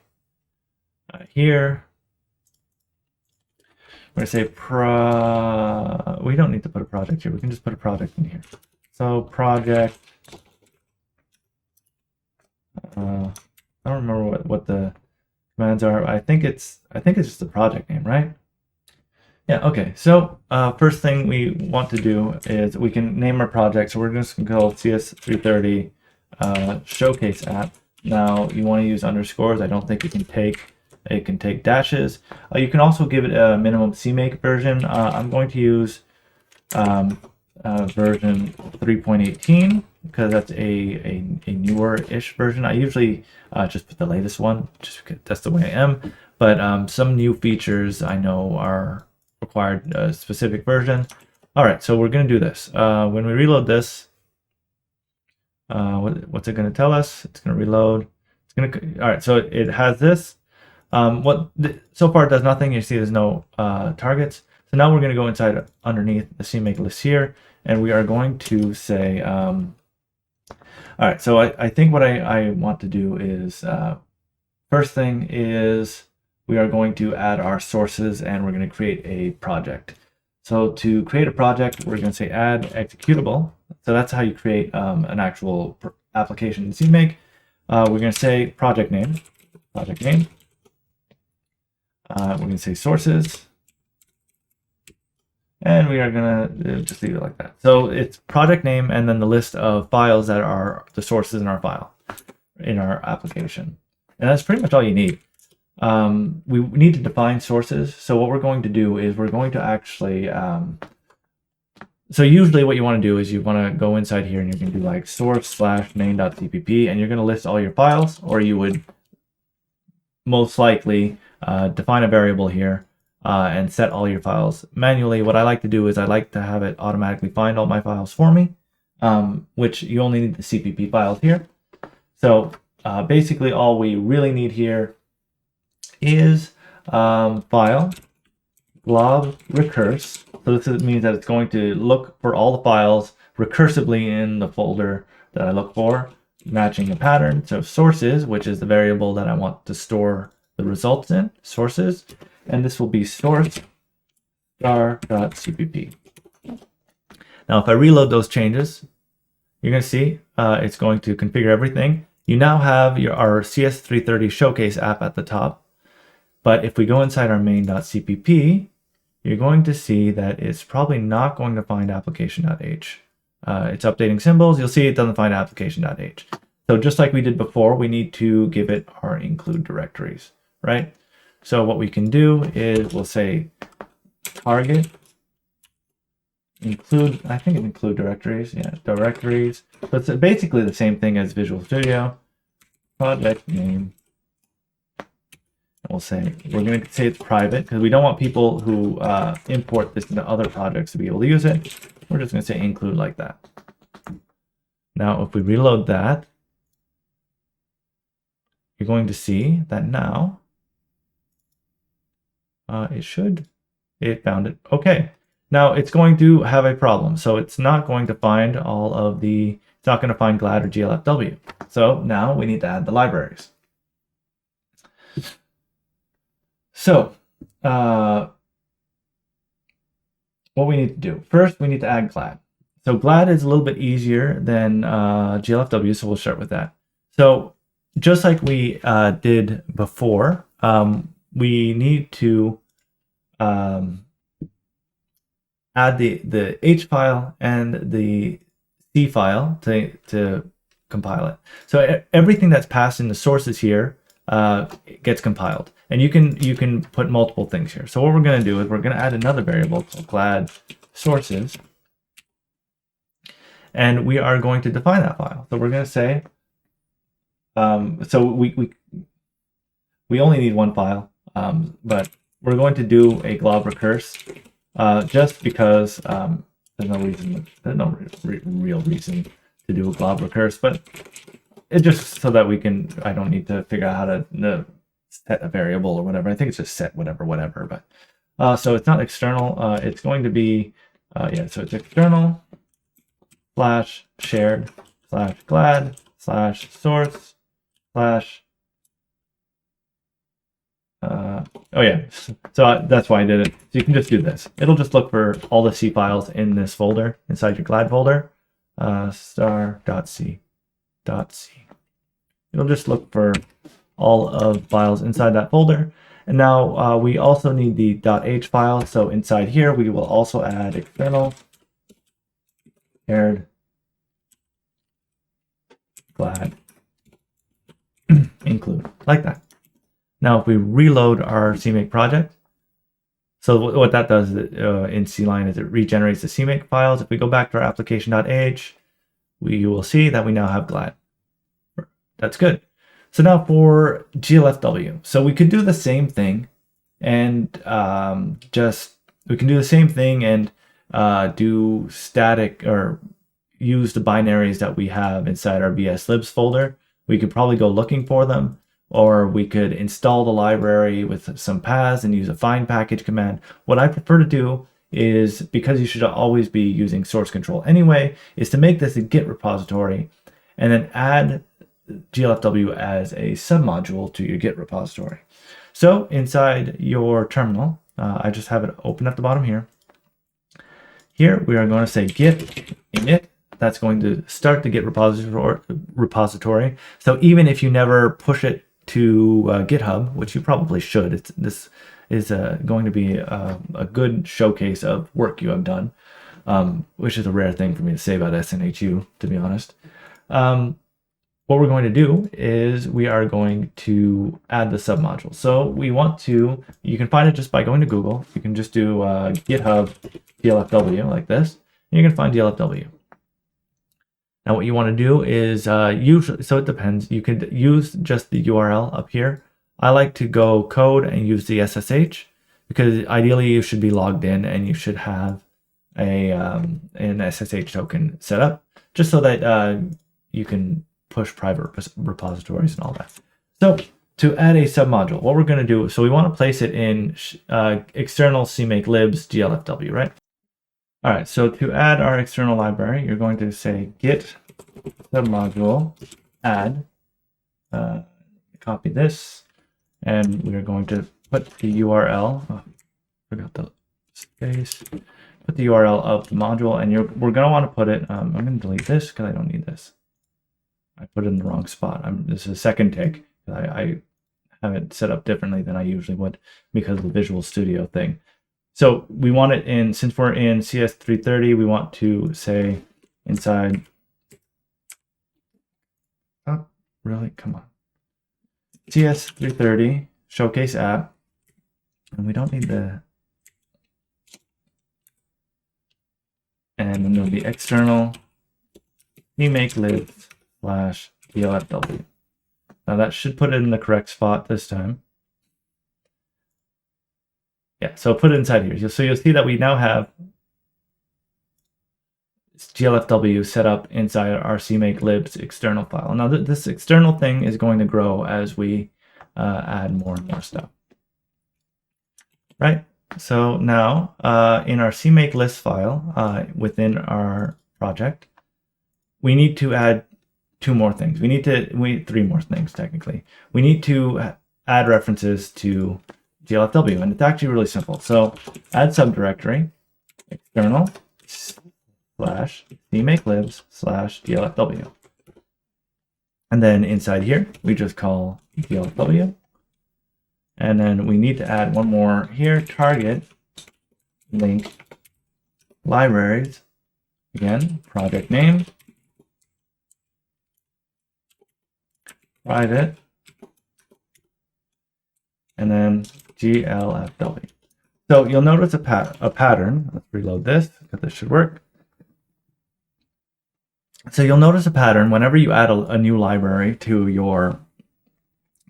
here. We're going to say we don't need to put a project here. We can just put a project in here. So project. I don't remember what the commands are. I think it's just the project name, right? Yeah, okay. So first thing we want to do is we can name our project. So we're just going to call CS-330 showcase app. Now you want to use underscores. I don't think it can take dashes. You can also give it a minimum CMake version. I'm going to use version 3.18 because that's a newer-ish version. I usually just put the latest one just because that's the way I am. But some new features I know are required a specific version. All right, so we're going to do this. When we reload this, what's it going to tell us? It's going to reload. It's going to. All right, so it has this. So far it does nothing. You see, there's no targets. So now we're going to go inside underneath the CMake list here, and we are going to say. All right, so I think what I want to do is first thing is we are going to add our sources, and we're going to create a project. So to create a project, we're going to say add executable. So that's how you create an actual application in CMake. We're going to say project name. We're going to say sources. And we are going to just leave it like that. So it's project name and then the list of files that are the sources in our file, in our application. And that's pretty much all you need. We need to define sources. So what we're going to do is we're going to actually, so usually what you want to do is you want to go inside here and you can do like source/main.cpp and you're going to list all your files, or you would most likely define a variable here and set all your files manually. What I like to do is I like to have it automatically find all my files for me, which you only need the CPP files here. So basically all we really need here is file glob recurse. So this means that it's going to look for all the files recursively in the folder that I look for, matching a pattern. So sources, which is the variable that I want to store the results in, sources, and this will be source star.cpp. Now, if I reload those changes, you're going to see it's going to configure everything. You now have our CS-330 showcase app at the top. But if we go inside our main.cpp, you're going to see that it's probably not going to find application.h. It's updating symbols. You'll see it doesn't find application.h. So just like we did before, we need to give it our include directories, right? So what we can do is we'll say target include, I think it include directories. Yeah, directories. So it's basically the same thing as Visual Studio. Project name. We'll say, we're going to say it's private because we don't want people who import this into other projects to be able to use it. We're just going to say include like that. Now, if we reload that, you're going to see that now it found it. Okay. Now it's going to have a problem. So it's not going to find it's not going to find GLAD or GLFW. So now we need to add the libraries. So what we need to do, first we need to add GLAD. So GLAD is a little bit easier than GLFW, so we'll start with that. So just like we did before, we need to add the H file and the C file to compile it. So everything that's passed in the sources here gets compiled, and you can put multiple things here. So what we're going to do is we're going to add another variable called glad sources, and we are going to define that file. So we're going to say so we only need one file, but we're going to do a glob recurse just because there's no real reason to do a glob recurse, but it's just so that I don't need to figure out how to set a variable or whatever. I think it's just set whatever, but so it's not external. It's going to be, yeah, so it's external / shared / glad / source / oh yeah, so that's why I did it. So you can just do this. It'll just look for all the C files in this folder, inside your glad folder, star.c. It'll just look for all of files inside that folder. And now we also need the .h file. So inside here, we will also add external shared glad include, like that. Now, if we reload our CMake project, so what that does in CLine is it regenerates the CMake files. If we go back to our application.h, we will see that we now have GLAD. That's good. So now for GLFW. So we could do the same thing and do static or use the binaries that we have inside our vslibs folder. We could probably go looking for them, or we could install the library with some paths and use a find package command. What I prefer to do is, because you should always be using source control anyway, is to make this a Git repository and then add GLFW as a submodule to your Git repository. So inside your terminal, I just have it open at the bottom here. Here we are going to say git init. That's going to start the Git repository. So even if you never push it to GitHub, which you probably should, this is going to be a good showcase of work you have done, which is a rare thing for me to say about SNHU, to be honest. What we're going to do is we are going to add the submodule. So you can find it just by going to Google. You can just do GitHub GLFW like this, and you can find GLFW. Now what you want to do is usually, so it depends, you could use just the URL up here. I like to go code and use the SSH, because ideally you should be logged in and you should have an SSH token set up, just so that you can push private repositories and all that. So to add a submodule, what we're going to do, so we want to place it in external CMake libs GLFW, right? All right, so to add our external library, you're going to say git submodule add, copy this, and we're going to put the URL, forgot the space, put the URL of the module, and we're going to want to put it, I'm going to delete this because I don't need this. I put it in the wrong spot. This is a second take. I have it set up differently than I usually would because of the Visual Studio thing. So we want it in, since we're in CS-330, we want to say inside, oh, really? Come on. CS-330 showcase app, and we don't need the, and then there'll be external CMake libs / GLFW. Now that should put it in the correct spot this time. Yeah, so put it inside here. So you'll see that we now have GLFW set up inside our CMake libs external file. Now this external thing is going to grow as we add more and more stuff. Right? So now in our CMake list file within our project, we need to add two more things. We need three more things technically. We need to add references to GLFW, and it's actually really simple. So add subdirectory external / CMake libs / GLFW. And then inside here, we just call GLFW. And then we need to add one more here, target link libraries. Again, project name, private, and then GLFW. So you'll notice a pattern. Let's reload this because this should work. So you'll notice a pattern whenever you add a new library to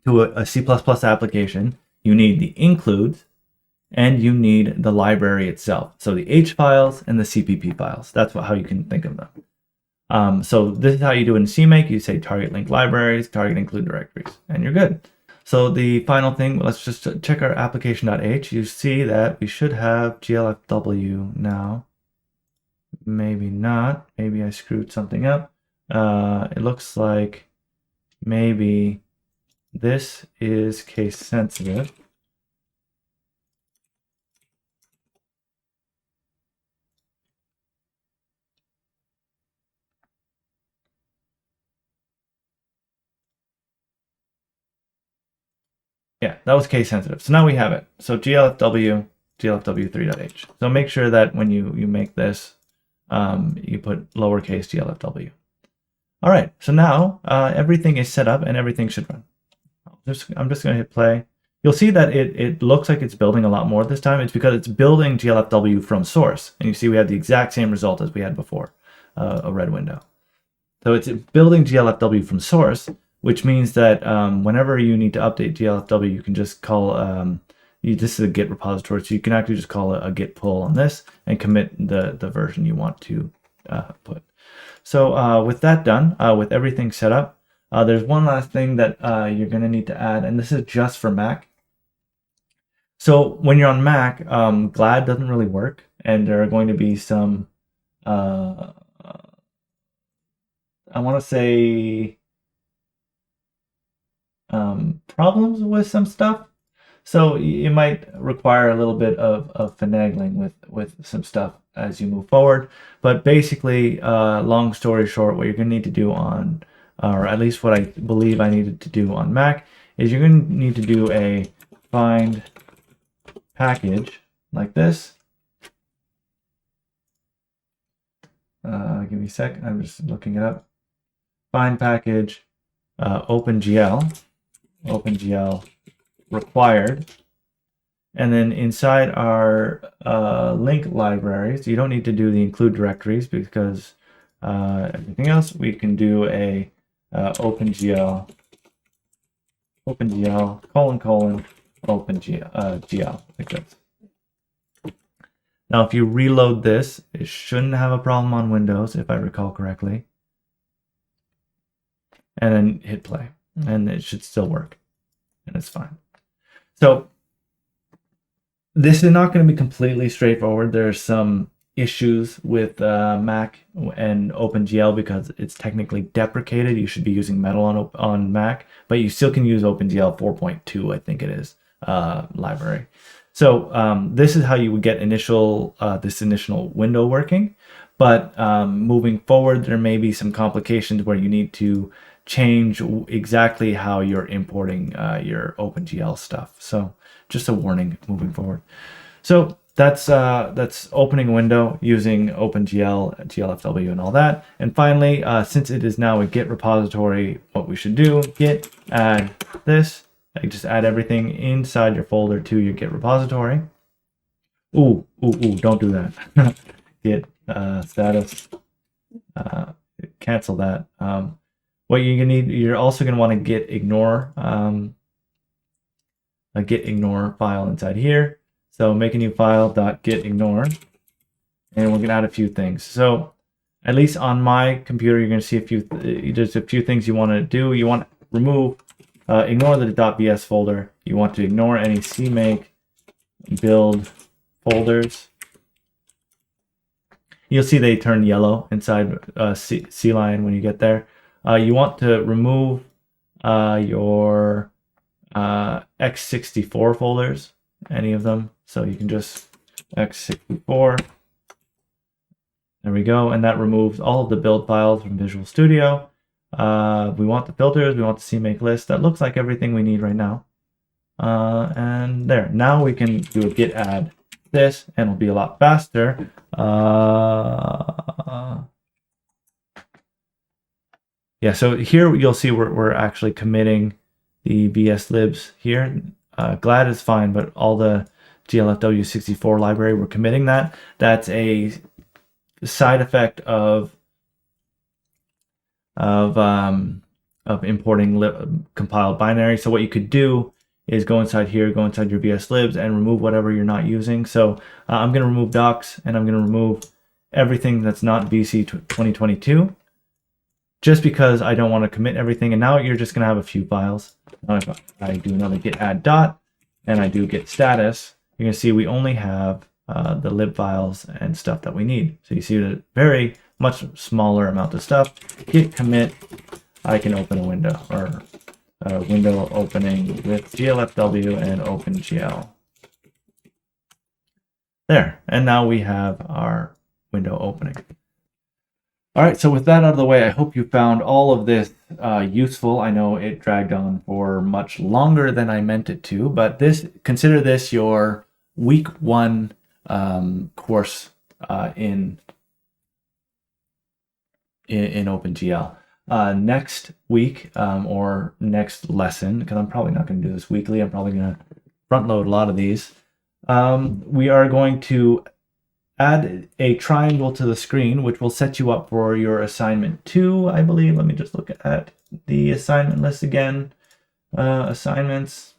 a C++ application. You need the includes and you need the library itself. So the H files and the CPP files. That's how you can think of them. So this is how you do it in CMake. You say target link libraries, target include directories, and you're good. So the final thing, let's just check our application.h. You see that we should have GLFW now. Maybe not. Maybe I screwed something up. It looks like maybe this is case sensitive. Yeah, that was case sensitive. So now we have it. So GLFW, GLFW3.h. So make sure that when you make this, you put lowercase GLFW. All right, so now everything is set up and everything should run. I'm just going to hit play. You'll see that it looks like it's building a lot more this time. It's because it's building GLFW from source. And you see we have the exact same result as we had before, a red window. So it's building GLFW from source, which means that whenever you need to update GLFW, you can just call, this is a Git repository, so you can actually just call a Git pull on this and commit the version you want to put. So with that done, with everything set up, there's one last thing that you're going to need to add, and this is just for Mac. So when you're on Mac, GLAD doesn't really work, and there are going to be some, I want to say, problems with some stuff. So it might require a little bit of finagling with some stuff as you move forward. But basically, long story short, what you're going to need to do on, or at least what I believe I needed to do on Mac, is you're going to need to do a find package like this. Give me a sec. I'm just looking it up. Find package OpenGL required. And then inside our link libraries, you don't need to do the include directories because everything else we can do a OpenGL OpenGL like this. Now, if you reload this, it shouldn't have a problem on Windows, if I recall correctly. And then hit play, and it should still work. and it's fine. So this is not going to be completely straightforward. There's some issues with Mac and OpenGL because it's technically deprecated. You should be using Metal on Mac, but you still can use OpenGL 4.2, I think it is, library. So this is how you would get this initial window working. But moving forward, there may be some complications where you need to change exactly how you're importing your OpenGL stuff. So just a warning moving forward. So that's opening a window using OpenGL, GLFW, and all that. And finally, since it is now a Git repository, what we should do, git add this. I just add everything inside your folder to your Git repository. Ooh, don't do that. Git status, cancel that. What you're also going to want to git ignore, a git ignore file inside here. So make a new file, .git ignore, and we're going to add a few things. So at least on my computer, you're going to see there's a few things you want to do. You want to remove, ignore the .bs folder. You want to ignore any CMake build folders. You'll see they turn yellow inside CLine when you get there. You want to remove your x64 folders, any of them. So you can just x64. There we go. And that removes all of the build files from Visual Studio. We want the filters. We want the CMake list. That looks like everything we need right now. And there. Now we can do a git add this, and it'll be a lot faster. Yeah, so here you'll see we're actually committing the VS libs here. GLAD is fine, but all the GLFW 64 library, we're committing that. That's a side effect of importing compiled binary. So what you could do is go inside here, go inside your VS libs, and remove whatever you're not using. So I'm going to remove docs, and I'm going to remove everything that's not VC 2022, just because I don't want to commit everything. And now you're just going to have a few files. Now if I do another git add dot, and I do git status, you're going to see we only have the lib files and stuff that we need. So you see a very much smaller amount of stuff. Git commit, I can open a window, or a window opening with GLFW and OpenGL. There, and now we have our window opening. All right, so with that out of the way, I hope you found all of this useful. I know it dragged on for much longer than I meant it to, but consider this your week 1 course in OpenGL. Next week or next lesson, because I'm probably not going to do this weekly, I'm probably going to front load a lot of these. We are going to add a triangle to the screen, which will set you up for your assignment 2, I believe. Let me just look at the assignment list again. Assignments.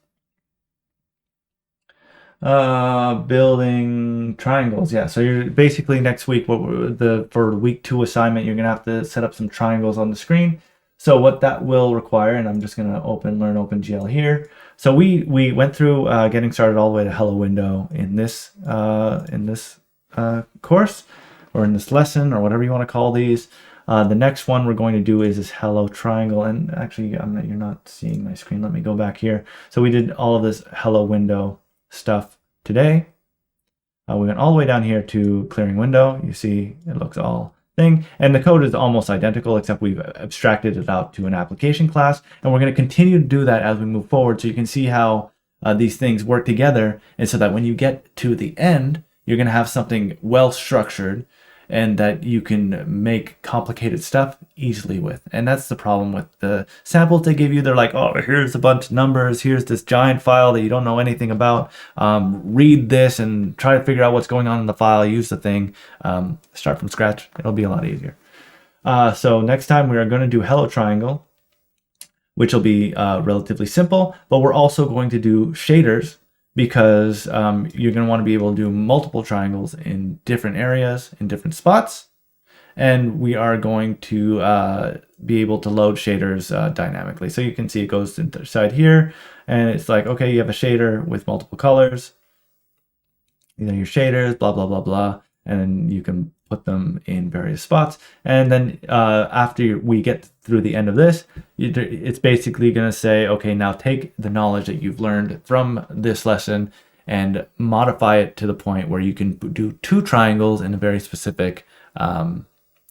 Building triangles. Yeah, so you're basically next week, for week 2 assignment, you're going to have to set up some triangles on the screen. So what that will require, and I'm just going to learn OpenGL here. So we went through getting started all the way to hello window in this course, or in this lesson, or whatever you want to call these. The next one we're going to do is this hello triangle, and actually you're not seeing my screen. Let me go back here. So we did all of this hello window stuff today. We went all the way down here to clearing window. You see it looks all thing, and the code is almost identical, except we've abstracted it out to an application class, and we're going to continue to do that as we move forward, so you can see how these things work together, and so that when you get to the end, you're going to have something well structured and that you can make complicated stuff easily with. And that's the problem with the samples they give you. They're like, oh, here's a bunch of numbers, here's this giant file that you don't know anything about. Read this and try to figure out what's going on in the file, use the thing. Start from scratch. It'll be a lot easier. So next time we are going to do hello triangle, which will be relatively simple, but we're also going to do shaders, because you're going to want to be able to do multiple triangles in different areas, in different spots. and we are going to be able to load shaders dynamically. So you can see it goes inside here, and it's like, okay, you have a shader with multiple colors, you know, your shaders, blah, blah, blah, blah, and you can put them in various spots. And then after we get through the end of this, it's basically going to say, okay, now take the knowledge that you've learned from this lesson and modify it to the point where you can do 2 triangles in a very specific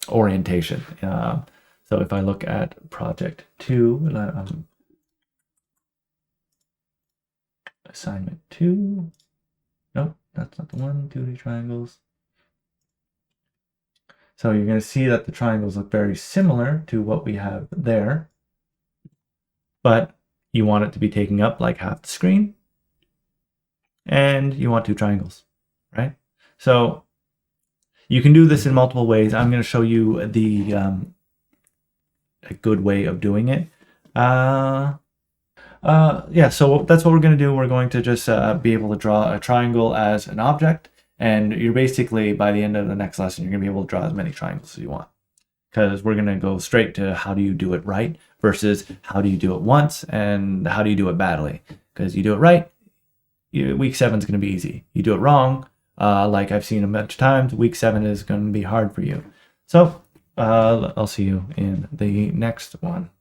orientation. So if I look at project 2, assignment 2, nope, that's not the one, 2D triangles. So you're going to see that the triangles look very similar to what we have there, but you want it to be taking up like half the screen, and you want 2 triangles, right? So you can do this in multiple ways. I'm going to show you a good way of doing it. Yeah, so that's what we're going to do. We're going to just be able to draw a triangle as an object, and you're basically, by the end of the next lesson, you're going to be able to draw as many triangles as you want, because we're going to go straight to how do you do it right versus how do you do it once and how do you do it badly. Because you do it right, week 7 is going to be easy. You do it wrong, like I've seen a bunch of times, week 7 is going to be hard for you. So I'll see you in the next one.